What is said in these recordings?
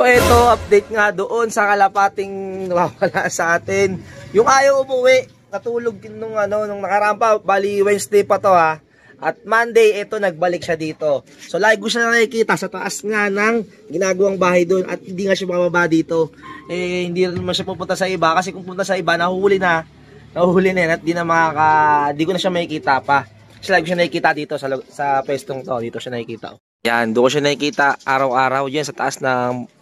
So ito, update nga doon sa kalapating nawawala sa atin. Yung ayaw umuwi, natulog nung nakarampa, bali Wednesday pa to ha. At Monday, ito nagbalik siya dito. So lagi ko siya nakikita sa taas nga ng ginagawang bahay doon at hindi nga siya mababa dito. Eh hindi naman siya pupunta sa iba kasi kung pupunta sa iba, nahuhuli na yan at di ko na siya makikita pa. Kasi lagi ko siya nakikita dito sa pwestong to, dito siya nakikita. Yan, doon ko siya nakikita araw-araw dyan sa taas ng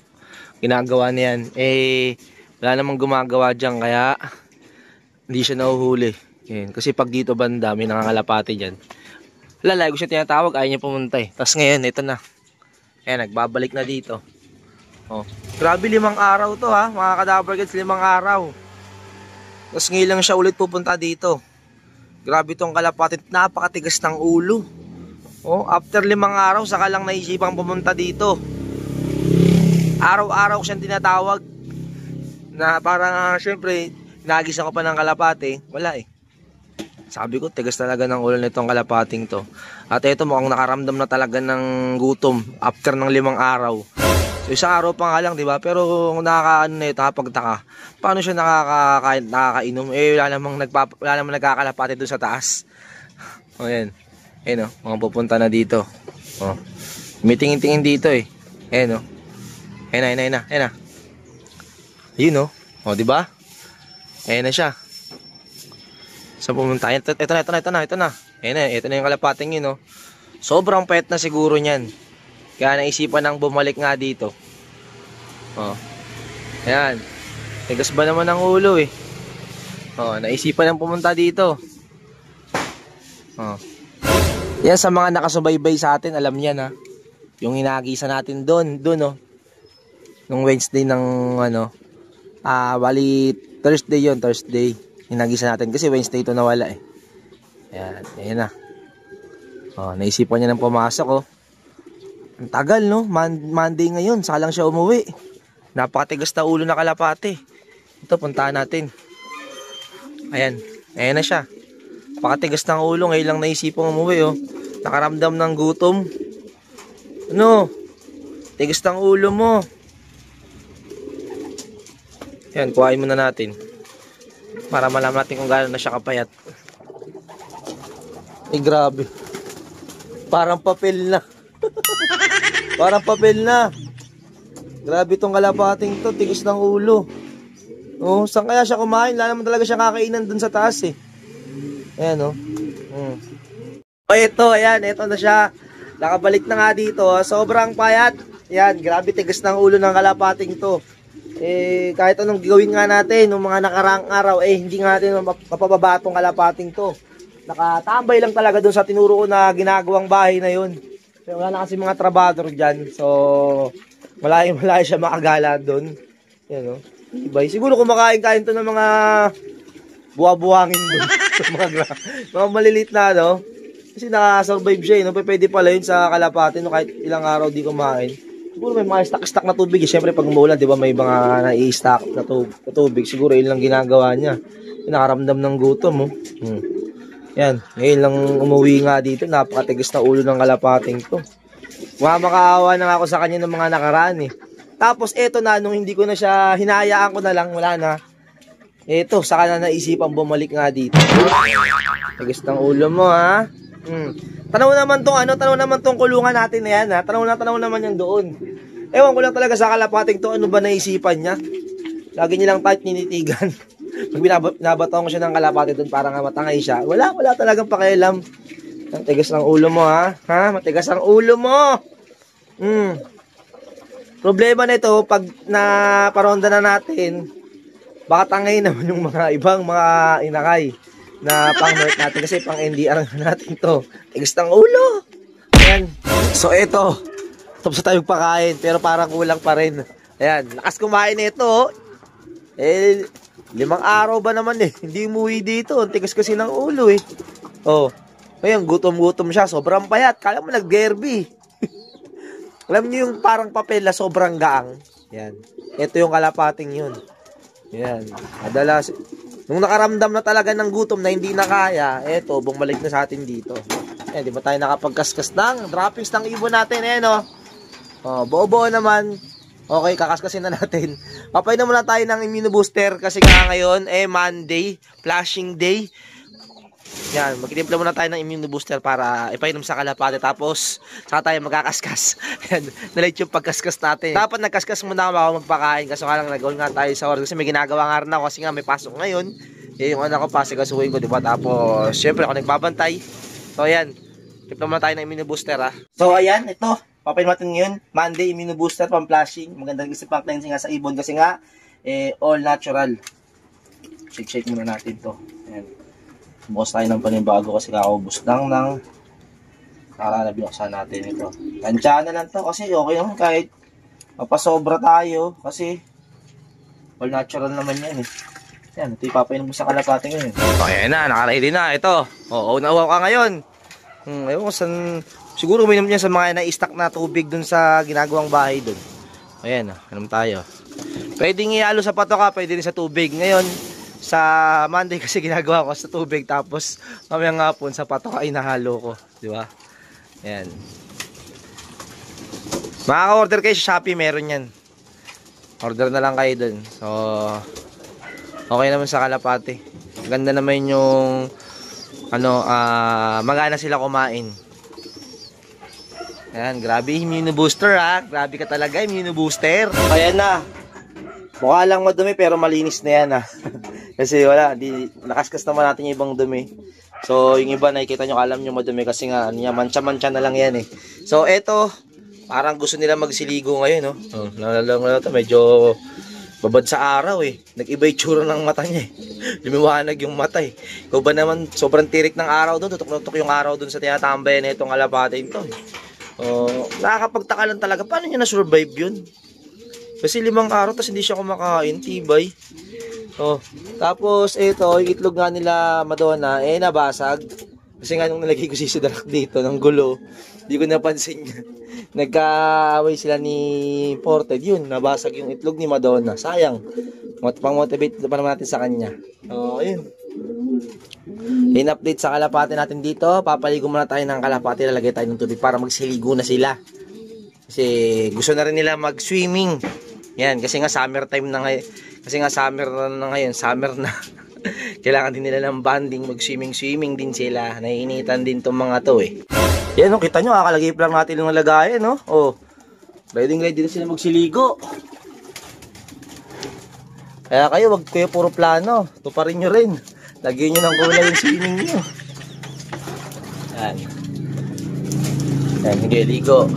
ginagawa niyan. Eh, wala namang gumagawa dyan kaya hindi siya nahuhuli. Yan. Kasi pag dito banda, may nangangalapati dyan. Wala, lagi ko siya tinatawag, ayaw niya pumunta eh. Tapos ngayon, ito na. Ayan, nagbabalik na dito. Oh. Grabe, 5 araw to ha, mga kadabargets, 5 araw. Tapos ngayon lang siya ulit pupunta dito. Grabe tong kalapati, napakatigas ng ulo. Oh, after 5 araw, saka lang naisipang pumunta dito. Araw-araw siyang tinatawag. Na parang, syempre, nagisa ko pa ng kalapate. Wala eh. Sabi ko, tigas talaga ng ulo nitong kalapating to. At ito, mukhang nakaramdam na talaga ng gutom after ng 5 araw. So, isang araw pa nga lang, diba? Pero kung nakapagtaka, paano siya nakakainom? Eh, wala namang nagkakalapate doon sa taas. O, yan. Ayan o, mga pupunta na dito. O, may tingin-tingin dito eh. Ayan o. Ayan na. Ayun o. O, diba? Ayan na siya. So, pumunta. Ito na. Ayan na, ito na yung kalapating yun o. Sobrang payat na siguro niyan. Kaya naisipan nang bumalik nga dito. O. Ayan. Tigas ba naman ang ulo eh. O, naisipan nang pumunta dito. O. Yan sa mga nakasubaybay sa atin, alam niya na. Yung hinagisa natin doon oh. Nung Wednesday ng bali Thursday yun, Thursday. Hinagisa natin kasi Wednesday ito nawala eh. Ayan na. Oh, naisipan niya nang pumasok oh. Ang tagal no, Monday ngayon, saka lang siya umuwi. Napakatigas na ulo na kalapate. Ito, puntahan natin. Ayan na siya. Pakatigas ng ulo, ngayon lang naisipang umuwi oh. Nakaramdam ng gutom. Ano? Tigas ng ulo mo. Yan, kuhain muna natin. Para malaman natin kung gaano na siya kapayat. Eh grabe. Parang papel na. Parang papel na. Grabe tong kalapating to, tigas ng ulo. Oh, saan kaya siya kumain? Wala naman talaga siya kakainan dun sa taas eh. Ayan oh. O ito, ayan, ito na siya. Nakabalik na nga dito. Sobrang payat. Ayan, grabe tigas ng ulo ng kalapating to. Eh, kahit anong gawin nga natin nung mga nakaraang araw, eh, hindi nga natin mapababa itong kalapating to. Nakatambay lang talaga dun sa tinuro ko na ginagawang bahay na yun. So, wala na kasi mga trabador dyan. So, malayo siya makagala dun. Ayan o. Ibay. Siguro kumakain-kain to ng mga buwa-buwangin dun. mga maliliit na, no? Kasi nakasurvive siya, no? Pwede pala yun sa kalapate, no? Kahit ilang araw di kumain. Siguro may mga stock na tubig. Siyempre pag umulan, di ba, may mga nai-stock na tubig. Siguro yun lang ginagawa niya. Nakaramdam ng gutom, oh. Yan. Ngayon lang umuwi nga dito. Napakatigas na ulo ng kalapating to. Makakaawa na ako sa kanya ng mga nakaraan, eh. Tapos eto na, nung hindi ko na siya, hinayaan ko na lang, wala na. Eto, saka na naisipan bumalik nga dito. Tigas ng ulo mo, ha? Tanaw naman tong kulungan natin na yan ha. Tanaw naman yan doon. Ewan ko lang talaga sa kalapating to, ano ba naisipan niya? Lagi niya lang tight ninitigan. Pag binabatawan ko siya ng kalapati doon para nga matangay siya, wala talagang pakialam. Ang tigas ng ulo mo ha. Matigas ang ulo mo. Problema nito, pag naparonda na natin, baka tangay naman yung mga ibang mga inakay na pang-hurt natin kasi pang-NDR natin to. Tigas ng ulo. Ayan. So ito, tapos na tayong pakain pero parang kulang pa rin. Ayan, lakas kumain nito. Eh, 5 araw ba naman eh. Hindi umuwi dito. Tigas kasi ng ulo eh. Oh, ayun, gutom-gutom siya. Sobrang payat. Kala mo nag-derby. Alam niyo yung parang papel na sobrang gaang. Ayan. Ito yung kalapating yun. Ayan. Madalas, nung nakaramdam na talaga ng gutom na hindi na kaya, eto, bumalik na sa atin dito. Eh, di ba tayo nakapagkaskas ng droppings ng ibon natin, eh, no? Oh, buo-buo naman. Okay, kakaskasin na natin. Papainom muna tayo ng immunobooster kasi nga ngayon, Monday, flashing day. Yan, magtimpla muna tayo ng immunobooster para ipainom sa kalapate. Tapos, saka tayo magkakaskas. Yan, nalate yung pagkaskas natin. Dapat nagkaskas muna ako magpakain. Kaso nga lang, nag-all nga tayo sa oras. Kasi may ginagawa nga rin ako kasi nga may pasok ngayon. Yung anak ko pa, sigasuhin ko, diba? Tapos, syempre ako nagbabantay. So, ayan. Timpla muna tayo ng immunobooster, ha. So, ayan, ito. Papainom natin ngayon. Monday, immunobooster, pang-flashing. Magandang isip pang cleansing nga sa ibon. Kasi nga, all natural. Shake muna natin to. Ayan. Bukas tayo ng panibago kasi kakaubos lang ng binuksan natin ito. Tansyahan na lang to kasi okay naman kahit mapasobra tayo kasi all natural naman yan eh. Yan, ito ipapainom mo sa kalapate ngayon. Okay na, nakaready na. Ito, nauhaw ka ngayon. Ayun ko saan, siguro uminom niya sa mga na-stock na tubig dun sa ginagawang bahay dun. Ayan, inom tayo. Pwedeng ihalo sa patoka, pwede rin sa tubig. Ngayon, sa Monday kasi ginagawa ko sa tubig tapos mamayang hapon sa patoka ay nahalo ko, di ba? Ayan. Makaka-order kayo sa Shopee, meron yan. Order na lang kayo dun. So, okay naman sa kalapate. Ganda naman yung magana sila kumain. Ayan, grabe immunobooster ha. Grabe ka talaga, immunobooster. Ayan na. Mukha lang madumi pero malinis na yan ha. Kasi wala, nakaskas naman natin yung ibang dumi. So, yung iba nakikita nyo, alam nyo madumi kasi nga, mancha-mancha na lang yan eh. So, eto, parang gusto nila magsiligo ngayon, no? Medyo babad sa araw eh. Nag-iba yung tsura ng mata niya eh. Lumiwanag yung mata eh. Ikaw ba naman, sobrang tirik ng araw doon, tutok-tutok yung araw doon sa tinatambayan na itong kalapate ito eh. Nakakapagtaka lang talaga, paano niya na-survive yun? Kasi 5 araw, tapos hindi siya kumakain, tibay. Tapos ito, yung itlog nga nila Madonna, nabasag. Kasi nga nung nalagay ko si Sidarak dito ng gulo, hindi ko napansin niya. Nagkaaway sila ni Ported, yun, nabasag yung itlog ni Madonna. Sayang, pang-motivate pa naman natin sa kanya. Ayun. In-update sa kalapate natin dito, papaligo muna tayo ng kalapate, lalagay tayo ng tubig para magsiligo na sila. Kasi gusto na rin nila mag-swimming. Yan, kasi nga summer time na ngayon. Kasi nga summer na ngayon, summer na. Kailangan din nila ng banding, mag-swimming din sila. Naiinitan din tong mga to eh. Yan, kita nyo, kakalagay pa lang natin yung lagayan, no? Ready na sila magsiligo. Kaya kayo, wag kayo puro plano. Tuparin nyo rin. Lagyan nyo ng kulay yung swimming nyo. Yan. Yan, ligo.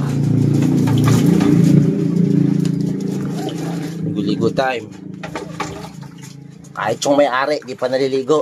Ligo time. Kahit yung may-ari, di pa naliligo.